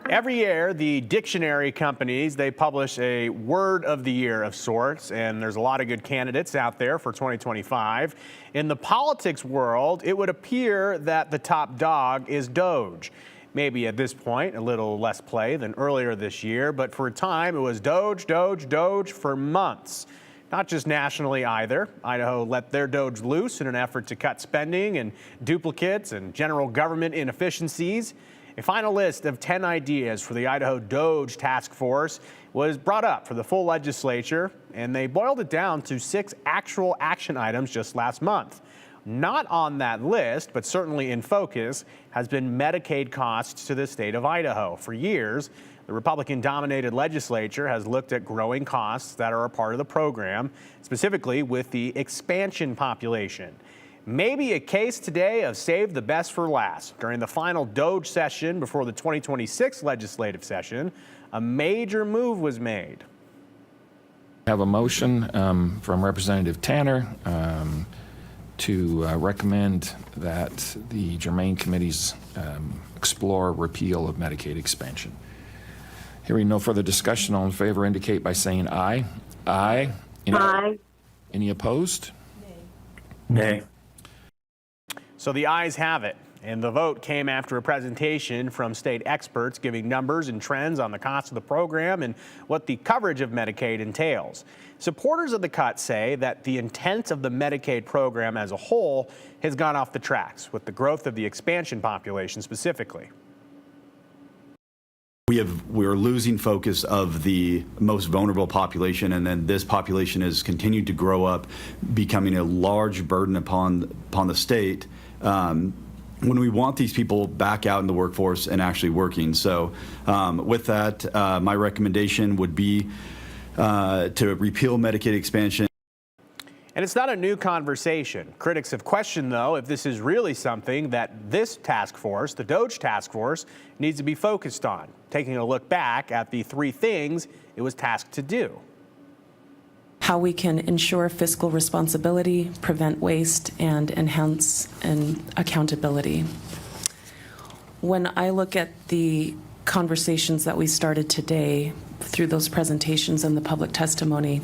Every year, the dictionary companies, they publish a word of the year of sorts, and there's a lot of good candidates out there for 2025. In the politics world, it would appear that the top dog is DOGE. Maybe at this point, a little less play than earlier this year, but for a time, it was DOGE, DOGE, DOGE for months. Not just nationally either. Idaho let their DOGE loose in an effort to cut spending and duplicates and general government inefficiencies. A final list of 10 ideas for the Idaho DOGE task force was brought up for the full legislature, and they boiled it down to 6 actual action items just last month. Not on that list, but certainly in focus, has been Medicaid costs to the state of Idaho. For years, the Republican-dominated legislature has looked at growing costs that are a part of the program, specifically with the expansion population. Maybe a case today of save the best for last. During the final DOGE session before the 2026 legislative session, a major move was made. I have a motion from Representative Tanner to recommend that the germane committees explore repeal of Medicaid expansion. Hearing no further discussion, all in favor indicate by saying aye. Aye. Any opposed? Nay. So the ayes have it, and the vote came after a presentation from state experts giving numbers and trends on the cost of the program and what the coverage of Medicaid entails. Supporters of the cut say that the intent of the Medicaid program as a whole has gone off the tracks with the growth of the expansion population specifically. We're losing focus of the most vulnerable population, and then this population has continued to grow up, becoming a large burden upon the state when we want these people back out in the workforce and actually working. So with that, my recommendation would be to repeal Medicaid expansion. And it's not a new conversation. Critics have questioned, though, if this is really something that this task force, the DOGE task force, needs to be focused on, taking a look back at the 3 things it was tasked to do. How we can ensure fiscal responsibility, prevent waste, and enhance accountability. When I look at the conversations that we started today through those presentations and the public testimony,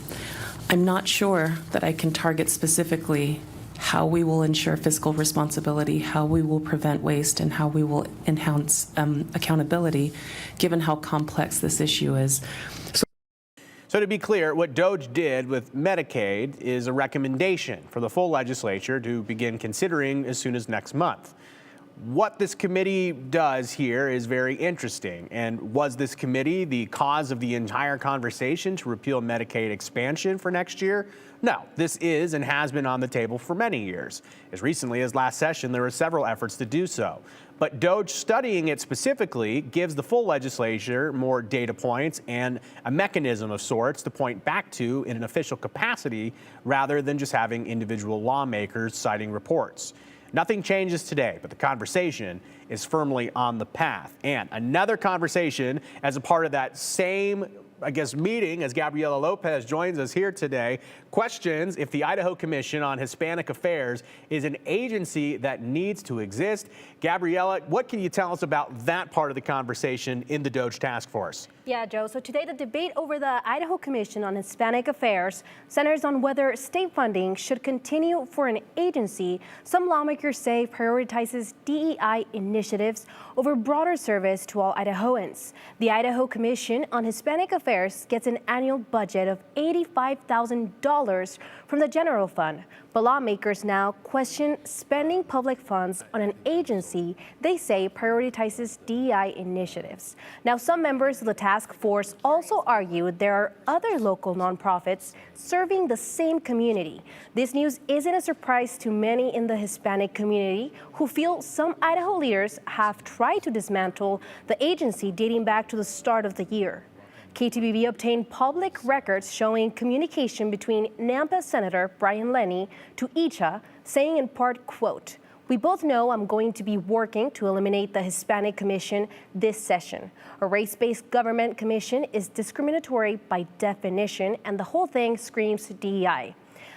I'm not sure that I can target specifically how we will ensure fiscal responsibility, how we will prevent waste, and how we will enhance accountability, given how complex this issue is. So to be clear, what DOGE did with Medicaid is a recommendation for the full legislature to begin considering as soon as next month. What this committee does here is very interesting. And was this committee the cause of the entire conversation to repeal Medicaid expansion for next year? No, this is and has been on the table for many years. As recently as last session, there were several efforts to do so. But DOGE studying it specifically gives the full legislature more data points and a mechanism of sorts to point back to in an official capacity rather than just having individual lawmakers citing reports. Nothing changes today, but the conversation is firmly on the path. And another conversation as a part of that same, meeting as Gabriela Lopez joins us here today, questions if the Idaho Commission on Hispanic Affairs is an agency that needs to exist. Gabriela, what can you tell us about that part of the conversation in the DOGE task force? Yeah, Joe. So today the debate over the Idaho Commission on Hispanic Affairs centers on whether state funding should continue for an agency some lawmakers say prioritizes DEI initiatives over broader service to all Idahoans. The Idaho Commission on Hispanic Affairs gets an annual budget of $85,000 from the general fund, but lawmakers now question spending public funds on an agency they say prioritizes DEI initiatives. Now, some members of the task force also argue there are other local nonprofits serving the same community. This news isn't a surprise to many in the Hispanic community who feel some Idaho leaders have tried to dismantle the agency dating back to the start of the year. KTVB obtained public records showing communication between Nampa Senator Brian Lenny to ICHA, saying in part, quote, "We both know I'm going to be working to eliminate the Hispanic Commission this session. A race-based government commission is discriminatory by definition, and the whole thing screams DEI."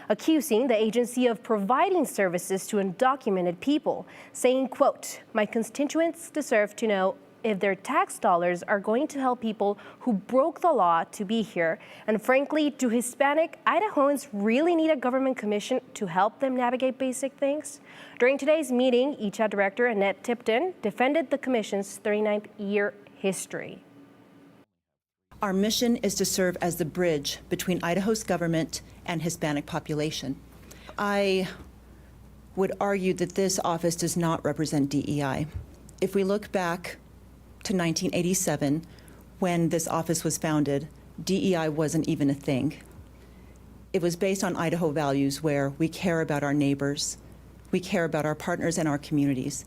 Accusing the agency of providing services to undocumented people, saying, quote, "My constituents deserve to know if their tax dollars are going to help people who broke the law to be here. And frankly, do Hispanic Idahoans really need a government commission to help them navigate basic things? During today's meeting, ECHA Director Annette Tipton defended the commission's 39th year history. Our mission is to serve as the bridge between Idaho's government and Hispanic population. I would argue that this office does not represent DEI. If we look back to 1987, when this office was founded, DEI wasn't even a thing. It was based on Idaho values where we care about our neighbors, we care about our partners and our communities.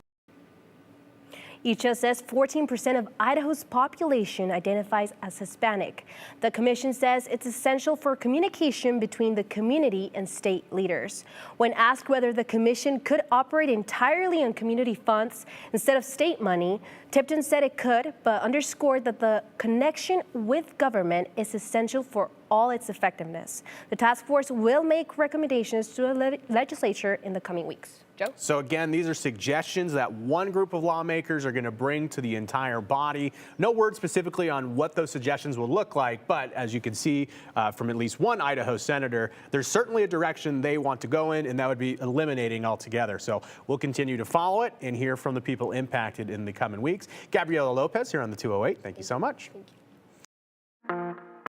ECHA says 14% of Idaho's population identifies as Hispanic. The commission says it's essential for communication between the community and state leaders. When asked whether the commission could operate entirely on community funds instead of state money, Tipton said it could, but underscored that the connection with government is essential for all its effectiveness. The task force will make recommendations to the legislature in the coming weeks. Joe? So again, these are suggestions that one group of lawmakers are going to bring to the entire body. No word specifically on what those suggestions will look like, but as you can see from at least one Idaho senator, there's certainly a direction they want to go in, and that would be eliminating altogether. So we'll continue to follow it and hear from the people impacted in the coming weeks. Gabriela Lopez here on the 208. Thank you so much. Thank you.